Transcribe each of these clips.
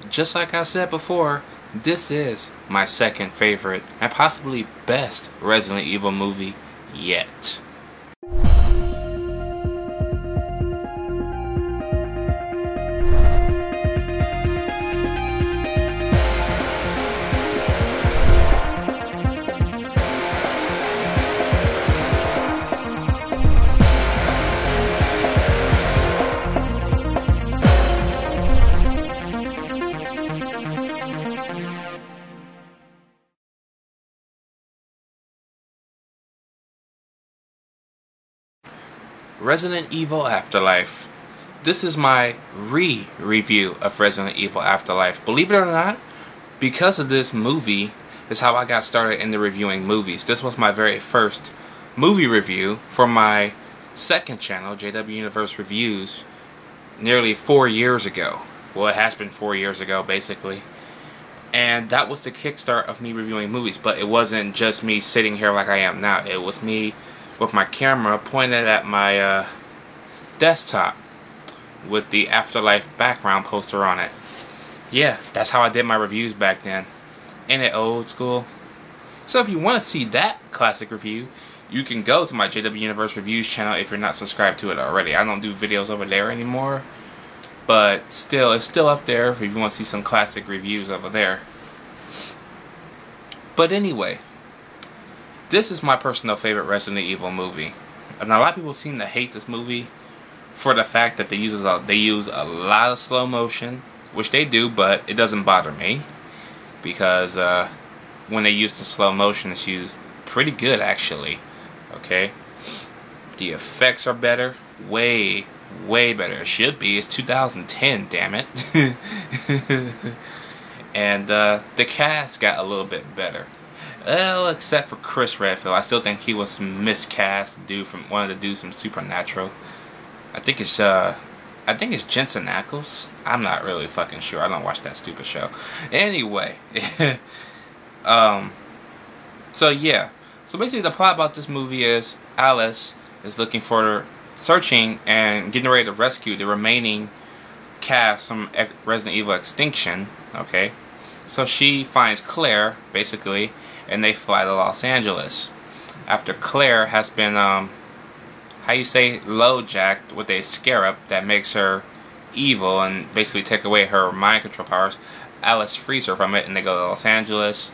just like I said before, this is my second favorite and possibly best Resident Evil movie yet. Resident Evil Afterlife. This is my review of Resident Evil Afterlife. Believe it or not, because of this movie is how I got started into reviewing movies. This was my very first movie review for my second channel, JWU Universe Reviews, nearly 4 years ago. Well, it has been 4 years ago, basically. And that was the kickstart of me reviewing movies. But it wasn't just me sitting here like I am now. It was me with my camera pointed at my desktop with the Afterlife background poster on it. Yeah, that's how I did my reviews back then. Ain't it old school? So if you want to see that classic review, you can go to my JW Universe Reviews channel if you're not subscribed to it already. I don't do videos over there anymore, but still, it's still up there if you want to see some classic reviews over there. But anyway, this is my personal favorite Resident Evil movie. And a lot of people seem to hate this movie for the fact that they use a lot of slow motion, which they do, but it doesn't bother me because when they use the slow motion, it's used pretty good actually. Okay, the effects are better, way better. It should be. It's 2010, damn it. And the cast got a little bit better. Well, except for Chris Redfield. I still think he was miscast. Wanted to do some Supernatural. I think it's Jensen Ackles. I'm not really fucking sure. I don't watch that stupid show. Anyway, so yeah. So basically, the plot about this movie is Alice is searching and getting ready to rescue the remaining cast from Resident Evil Extinction. Okay, so she finds Claire basically, and they fly to Los Angeles after Claire has been low-jacked with a scarab that makes her evil and basically take away her mind control powers. Alice frees her from it, and they go to Los Angeles,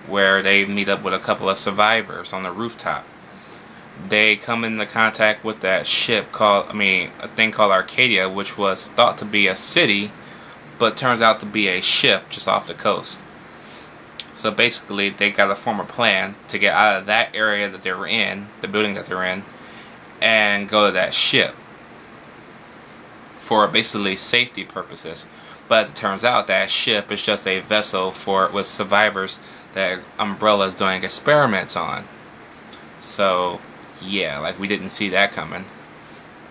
where they meet up with a couple of survivors on the rooftop. They come into contact with that ship a thing called Arcadia, which was thought to be a city, but turns out to be a ship just off the coast. So basically, they got to form a plan to get out of that area that they were in, the building that they're in, and go to that ship for basically safety purposes. But as it turns out, that ship is just a vessel with survivors that Umbrella is doing experiments on. So yeah, like we didn't see that coming.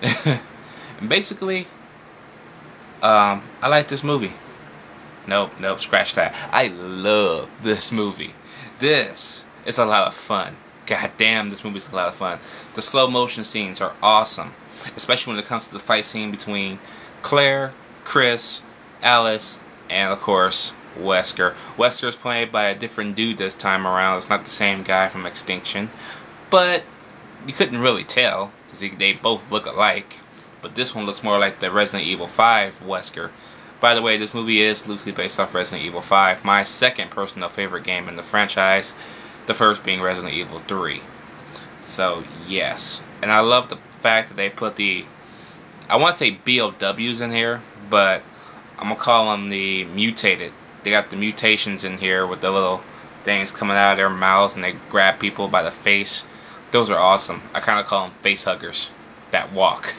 And basically, I like this movie. Nope, scratch that. I love this movie. This is a lot of fun. God damn, this movie's a lot of fun. The slow motion scenes are awesome, especially when it comes to the fight scene between Claire, Chris, Alice, and of course Wesker. Wesker is played by a different dude this time around. It's not the same guy from Extinction, but you couldn't really tell because they both look alike. But this one looks more like the Resident Evil 5 Wesker. By the way, this movie is loosely based off Resident Evil 5, my second personal favorite game in the franchise, the first being Resident Evil 3. So, yes. And I love the fact that they put I want to say BOWs in here, but I'm going to call them the mutated. They got the mutations in here with the little things coming out of their mouths and they grab people by the face. Those are awesome. I kind of call them face huggers that walk.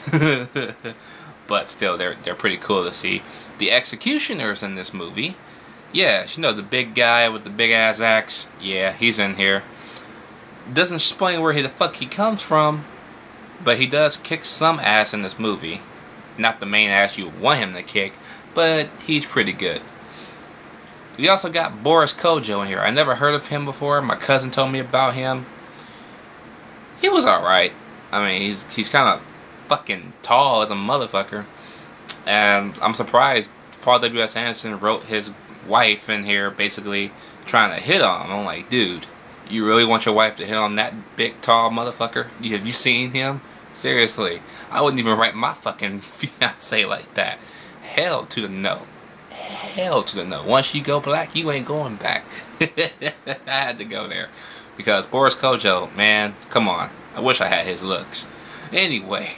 But still, they're pretty cool to see. The executioners in this movie, yeah, you know, the big guy with the big ass axe, yeah, he's in here. Doesn't explain where the fuck he comes from, but he does kick some ass in this movie. Not the main ass you want him to kick, but he's pretty good. We also got Boris Kodjoe in here. I never heard of him before. My cousin told me about him. He was alright. I mean, he's kind of fucking tall as a motherfucker. And I'm surprised Paul W.S. Anderson wrote his wife in here basically trying to hit on him. I'm like, dude, you really want your wife to hit on that big, tall motherfucker? Have you seen him? Seriously, I wouldn't even write my fucking fiance like that. Hell to the no. Hell to the no. Once you go black, you ain't going back. I had to go there. Because Boris Kodjoe, man, come on. I wish I had his looks. Anyway.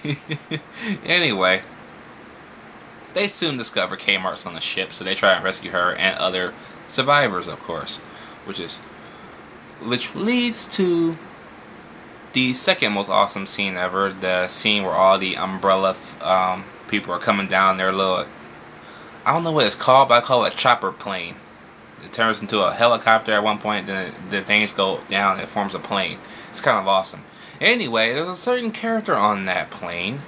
Anyway. They soon discover Kmart's on the ship, so they try and rescue her and other survivors, of course. Which leads to the second most awesome scene ever. The scene where all the umbrella people are coming down their little... I don't know what it's called, but I call it a chopper plane. It turns into a helicopter at one point, then the things go down and it forms a plane. It's kind of awesome. Anyway, there's a certain character on that plane,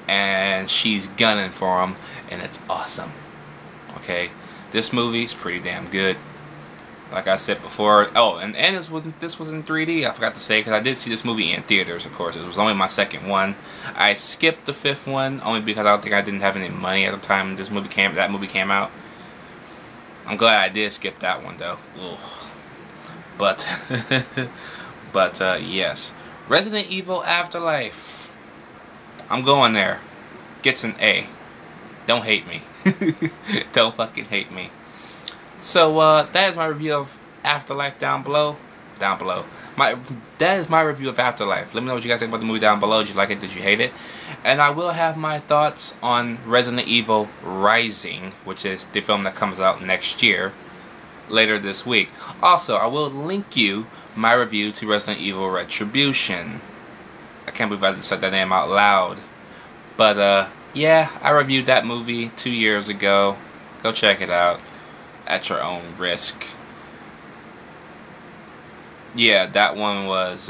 and she's gunning for him, and it's awesome. Okay, this movie's pretty damn good. Like I said before, oh, and this was in 3D. I forgot to say, because I did see this movie in theaters. Of course, it was only my second one. I skipped the fifth one only because I didn't have any money at the time that movie came out. I'm glad I did skip that one though. Ugh. But yes, Resident Evil Afterlife. I'm going there. Gets an A. Don't hate me. Don't fucking hate me. So that is my review of Afterlife down below. That is my review of Afterlife. Let me know what you guys think about the movie down below. Did you like it? Did you hate it? And I will have my thoughts on Resident Evil Rising, which is the film that comes out next year, later this week. Also, I will link you my review to Resident Evil Retribution. I can't believe I just said that name out loud. But yeah, I reviewed that movie 2 years ago. Go check it out at your own risk. Yeah, that one was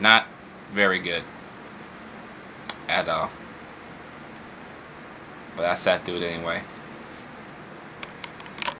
not very good at all. But I sat through it anyway.